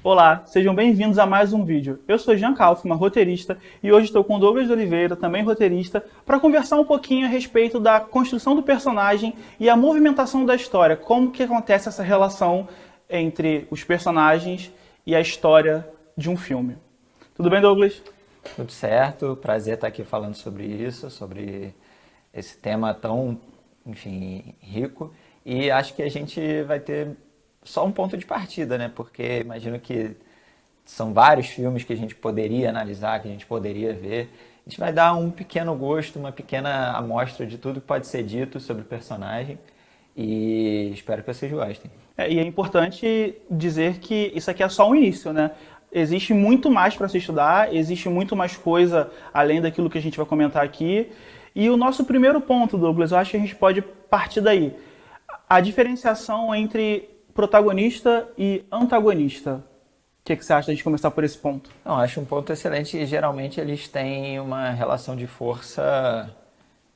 Olá, sejam bem-vindos a mais um vídeo. Eu sou Jean Kaufmann, roteirista, e hoje estou com Douglas de Oliveira, também roteirista, para conversar um pouquinho a respeito da construção do personagem e a movimentação da história, como que acontece essa relação entre os personagens e a história de um filme. Tudo bem, Douglas? Tudo certo, prazer estar aqui falando sobre isso, sobre esse tema tão, enfim, rico. E acho que a gente vai ter só um ponto de partida, né? Porque imagino que são vários filmes que a gente poderia analisar, que a gente poderia ver. A gente vai dar um pequeno gosto, uma pequena amostra de tudo que pode ser dito sobre o personagem e espero que vocês gostem. E é importante dizer que isso aqui é só o início, né? Existe muito mais para se estudar, existe muito mais coisa além daquilo que a gente vai comentar aqui. E o nosso primeiro ponto, Douglas, eu acho que a gente pode partir daí. A diferenciação entre protagonista e antagonista. O que você acha de a gente começar por esse ponto? Não, acho um ponto excelente e geralmente eles têm uma relação de força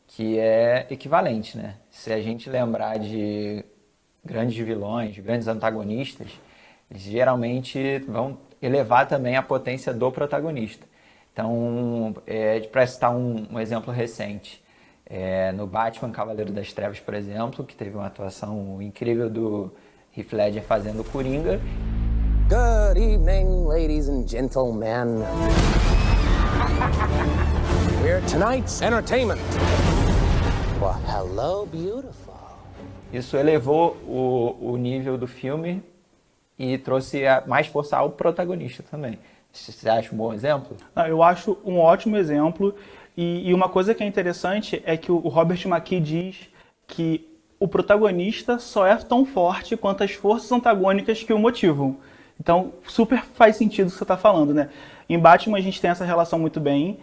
que é equivalente, né? Se a gente lembrar de grandes vilões, grandes antagonistas, eles geralmente vão elevar também a potência do protagonista. Então, para citar um exemplo recente, no Batman Cavaleiro das Trevas, por exemplo, que teve uma atuação incrível do Heath Ledger fazendo o Coringa. Good evening, ladies and gentlemen. We're tonight's entertainment. Well, hello, beautiful. Isso elevou o nível do filme e trouxe mais força ao protagonista também. Você acha um bom exemplo? Eu acho um ótimo exemplo. E uma coisa que é interessante é que o Robert McKee diz que o protagonista só é tão forte quanto as forças antagônicas que o motivam. Então, super faz sentido o que você está falando, né? Em Batman a gente tem essa relação muito bem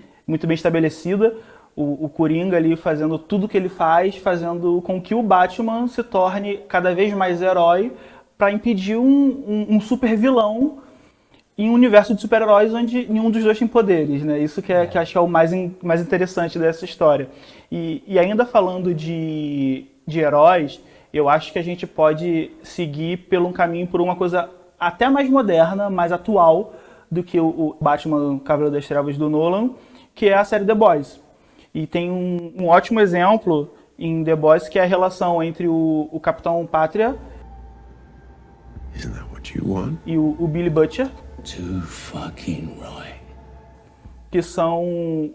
estabelecida. O Coringa ali fazendo tudo que ele faz, fazendo com que o Batman se torne cada vez mais herói para impedir um super vilão em um universo de super-heróis onde nenhum dos dois tem poderes, né? Isso que acho que é o mais interessante dessa história. E ainda falando de heróis, eu acho que a gente pode seguir por um caminho, por uma coisa até mais moderna, mais atual do que o Batman Cavaleiro das Trevas do Nolan, que é a série The Boys. E tem um ótimo exemplo em The Boys, que é a relação entre o Capitão Pátria Isn't that what you want? e o Billy Butcher, Too fucking right. que são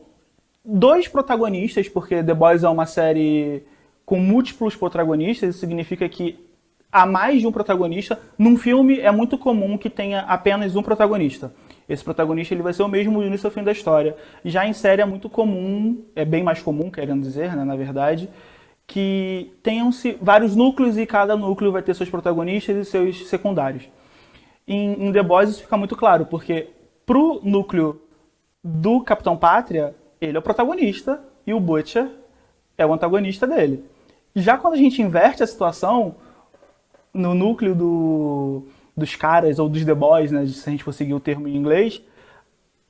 dois protagonistas, porque The Boys é uma série com múltiplos protagonistas, isso significa que há mais de um protagonista. Num filme é muito comum que tenha apenas um protagonista. Esse protagonista ele vai ser o mesmo do início ao fim da história. Já em série é muito comum, é bem mais comum, querendo dizer, né, na verdade, que tenham-se vários núcleos e cada núcleo vai ter seus protagonistas e seus secundários. Em The Boys isso fica muito claro, porque pro núcleo do Capitão Pátria, ele é o protagonista e o Butcher é o antagonista dele. Já quando a gente inverte a situação, no núcleo dos caras, ou dos The Boys, né, se a gente for seguir o termo em inglês,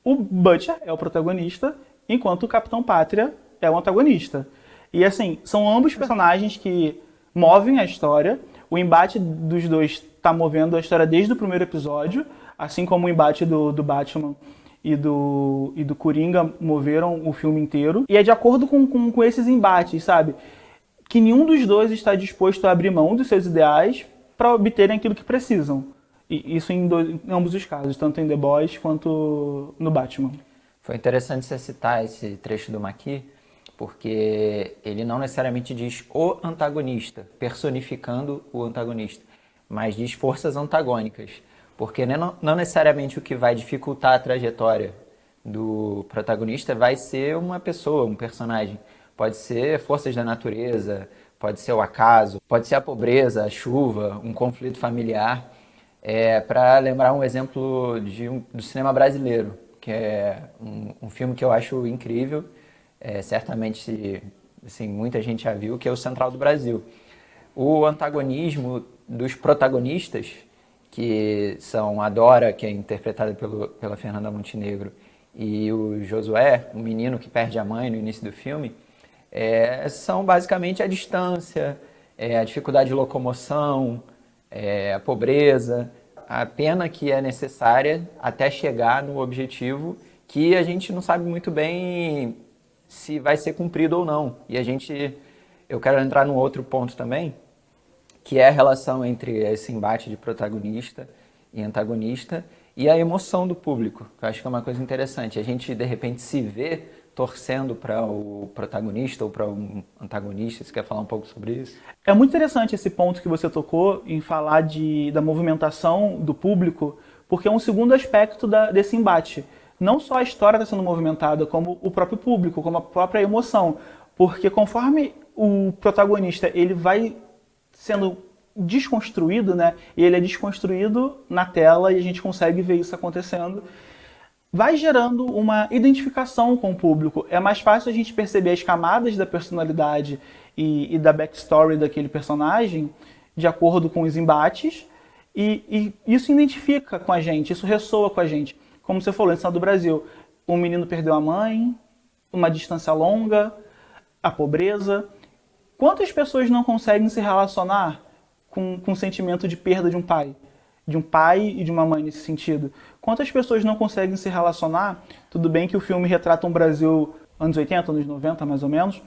o Butcher é o protagonista, enquanto o Capitão Pátria é o antagonista. E assim, são ambos personagens que movem a história. O embate dos dois está movendo a história desde o primeiro episódio, assim como o embate do Batman e do Coringa moveram o filme inteiro. E é de acordo com esses embates, sabe? Que nenhum dos dois está disposto a abrir mão dos seus ideais para obterem aquilo que precisam. E isso em ambos os casos, tanto em The Boys quanto no Batman. Foi interessante você citar esse trecho do Mackie, porque ele não necessariamente diz o antagonista, personificando o antagonista, mas diz forças antagônicas, porque não necessariamente o que vai dificultar a trajetória do protagonista vai ser uma pessoa, um personagem. Pode ser forças da natureza, pode ser o acaso, pode ser a pobreza, a chuva, um conflito familiar. Para lembrar um exemplo do cinema brasileiro, que é um filme que eu acho incrível, certamente assim, muita gente já viu, que é o Central do Brasil. O antagonismo dos protagonistas, que são a Dora, que é interpretada pela Fernanda Montenegro, e o Josué, um menino que perde a mãe no início do filme, são basicamente a distância, a dificuldade de locomoção, a pobreza. a pena que é necessária até chegar no objetivo que a gente não sabe muito bem se vai ser cumprido ou não. E eu quero entrar num outro ponto também, que é a relação entre esse embate de protagonista e antagonista e a emoção do público, que eu acho que é uma coisa interessante. A gente, de repente, se vê torcendo para o protagonista ou para o antagonista. Você quer falar um pouco sobre isso? É muito interessante esse ponto que você tocou em falar da movimentação do público, porque é um segundo aspecto desse embate. Não só a história está sendo movimentada, como o próprio público, como a própria emoção. Porque conforme o protagonista ele vai sendo desconstruído, né? E ele é desconstruído na tela e a gente consegue ver isso acontecendo, vai gerando uma identificação com o público. É mais fácil a gente perceber as camadas da personalidade e da backstory daquele personagem de acordo com os embates, e isso identifica com a gente, isso ressoa com a gente. Como você falou, no do Brasil, um menino perdeu a mãe, uma distância longa, a pobreza. Quantas pessoas não conseguem se relacionar com o sentimento de perda de um pai? De um pai e de uma mãe nesse sentido. Quantas pessoas não conseguem se relacionar? Tudo bem que o filme retrata um Brasil anos 80, anos 90, mais ou menos,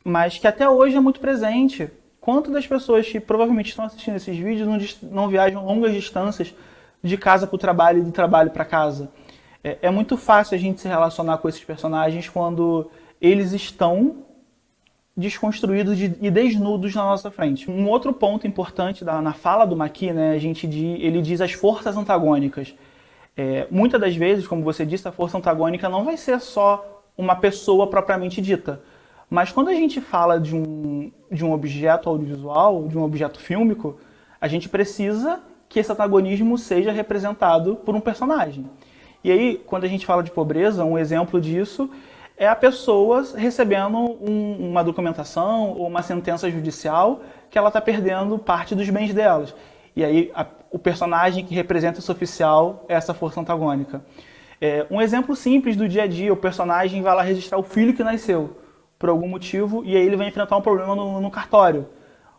mas que até hoje é muito presente. Quantas das pessoas que provavelmente estão assistindo esses vídeos não viajam longas distâncias de casa para o trabalho e do trabalho para casa? É muito fácil a gente se relacionar com esses personagens quando eles estão desconstruídos e desnudos na nossa frente. Um outro ponto importante na fala do Makee, né, ele diz as forças antagônicas. Muitas das vezes, como você disse, a força antagônica não vai ser só uma pessoa propriamente dita. Mas quando a gente fala de um objeto audiovisual, de um objeto fílmico, a gente precisa que esse antagonismo seja representado por um personagem. E aí, quando a gente fala de pobreza, um exemplo disso é a pessoa recebendo uma documentação ou uma sentença judicial que ela está perdendo parte dos bens delas. E aí o personagem que representa esse oficial é essa força antagônica. Um exemplo simples do dia a dia, o personagem vai lá registrar o filho que nasceu por algum motivo e aí ele vai enfrentar um problema no cartório.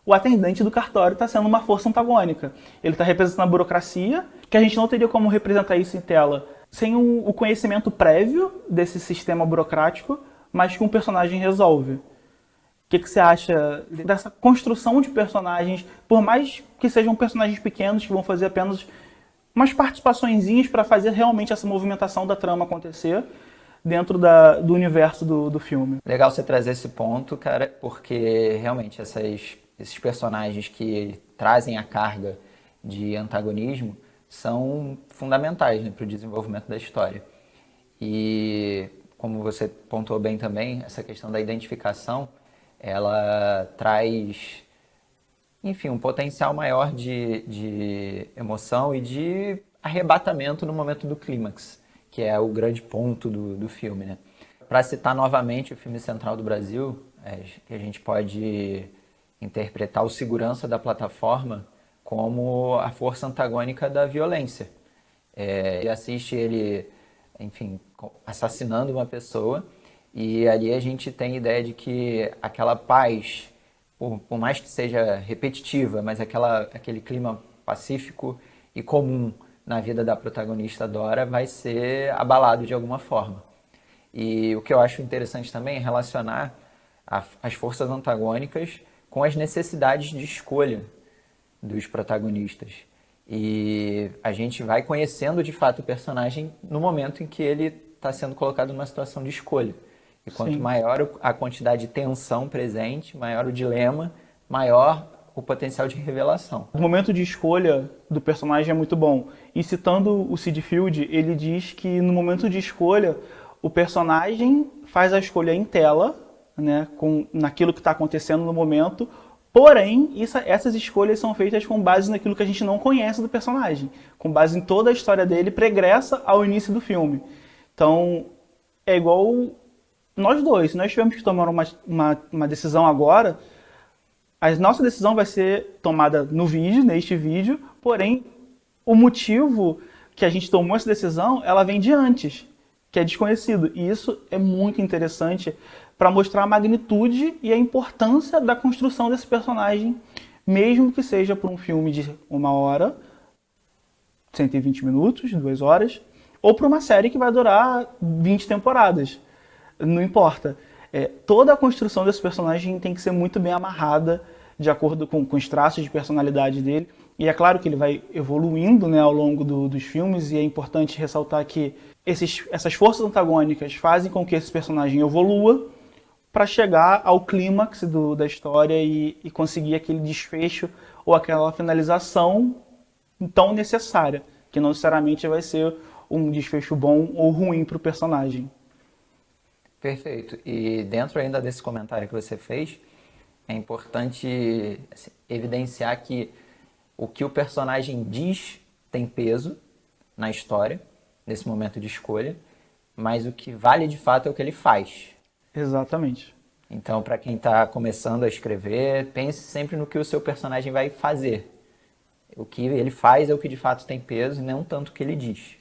O atendente do cartório está sendo uma força antagônica. Ele está representando a burocracia, que a gente não teria como representar isso em tela sem o conhecimento prévio desse sistema burocrático, mas que um personagem resolve. O que você acha dessa construção de personagens, por mais que sejam personagens pequenos, que vão fazer apenas umas participaçõezinhas para fazer realmente essa movimentação da trama acontecer dentro do universo do filme? Legal você trazer esse ponto, cara, porque realmente esses personagens que trazem a carga de antagonismo são fundamentais, né, para o desenvolvimento da história. E, como você pontuou bem também, essa questão da identificação, ela traz, enfim, um potencial maior de emoção e de arrebatamento no momento do clímax, que é o grande ponto do filme, né? Para citar novamente o filme central do Brasil, que a gente pode interpretar o segurança da plataforma como a força antagônica da violência. E assiste ele, enfim, assassinando uma pessoa, e ali a gente tem a ideia de que aquela paz, por mais que seja repetitiva, mas aquele clima pacífico e comum na vida da protagonista Dora vai ser abalado de alguma forma. E o que eu acho interessante também é relacionar as forças antagônicas com as necessidades de escolha dos protagonistas. E a gente vai conhecendo de fato o personagem no momento em que ele está sendo colocado numa situação de escolha. E quanto maior a quantidade de tensão presente, maior o dilema, maior o potencial de revelação. O momento de escolha do personagem é muito bom. E citando o Sid Field, ele diz que no momento de escolha, o personagem faz a escolha em tela, né, naquilo que está acontecendo no momento. Porém, essas escolhas são feitas com base naquilo que a gente não conhece do personagem, com base em toda a história dele pregressa ao início do filme. Então, é igual nós dois. Se nós tivermos que tomar uma decisão agora, a nossa decisão vai ser tomada neste vídeo, porém, o motivo que a gente tomou essa decisão, ela vem de antes, que é desconhecido. E isso é muito interessante para mostrar a magnitude e a importância da construção desse personagem, mesmo que seja por um filme de 1 hora, 120 minutos, 2 horas, ou para uma série que vai durar 20 temporadas. Não importa. Toda a construção desse personagem tem que ser muito bem amarrada, de acordo com os traços de personalidade dele. E é claro que ele vai evoluindo, né, ao longo dos filmes, e é importante ressaltar que essas forças antagônicas fazem com que esse personagem evolua para chegar ao clímax da história e conseguir aquele desfecho ou aquela finalização tão necessária, que não necessariamente vai ser um desfecho bom ou ruim para o personagem. Perfeito. E dentro ainda desse comentário que você fez, é importante assim, evidenciar que o que o personagem diz tem peso na história, nesse momento de escolha, mas o que vale de fato é o que ele faz. Exatamente. Então, para quem está começando a escrever, pense sempre no que o seu personagem vai fazer. O que ele faz é o que de fato tem peso e não tanto o que ele diz.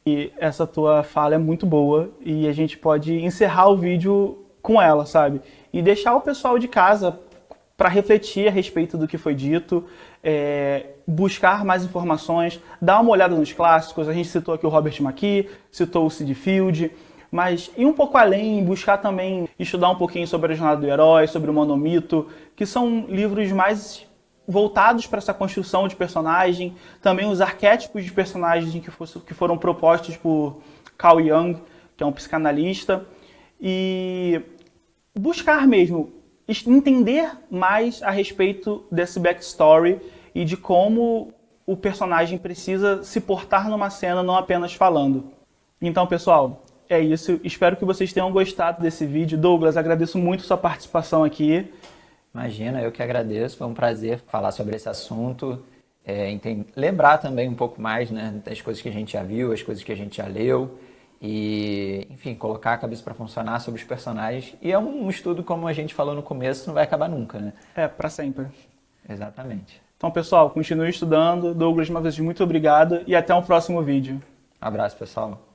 E essa tua fala é muito boa e a gente pode encerrar o vídeo com ela, sabe? E deixar o pessoal de casa para refletir a respeito do que foi dito, buscar mais informações, dar uma olhada nos clássicos. A gente citou aqui o Robert McKee, citou o Sid Field, mas ir um pouco além, buscar também estudar um pouquinho sobre a Jornada do Herói, sobre o Monomito, que são livros mais voltados para essa construção de personagem, também os arquétipos de personagens que foram propostos por Carl Jung, que é um psicanalista, e buscar mesmo entender mais a respeito desse backstory e de como o personagem precisa se portar numa cena, não apenas falando. Então, pessoal, é isso. Espero que vocês tenham gostado desse vídeo. Douglas, agradeço muito sua participação aqui. Imagina, eu que agradeço. Foi um prazer falar sobre esse assunto. Lembrar também um pouco mais, né, das coisas que a gente já viu, as coisas que a gente já leu. E, enfim, colocar a cabeça para funcionar sobre os personagens. E é um estudo, como a gente falou no começo, não vai acabar nunca, né? Para sempre. Exatamente. Então, pessoal, continue estudando. Douglas, uma vez muito obrigado e até um próximo vídeo. Um abraço, pessoal.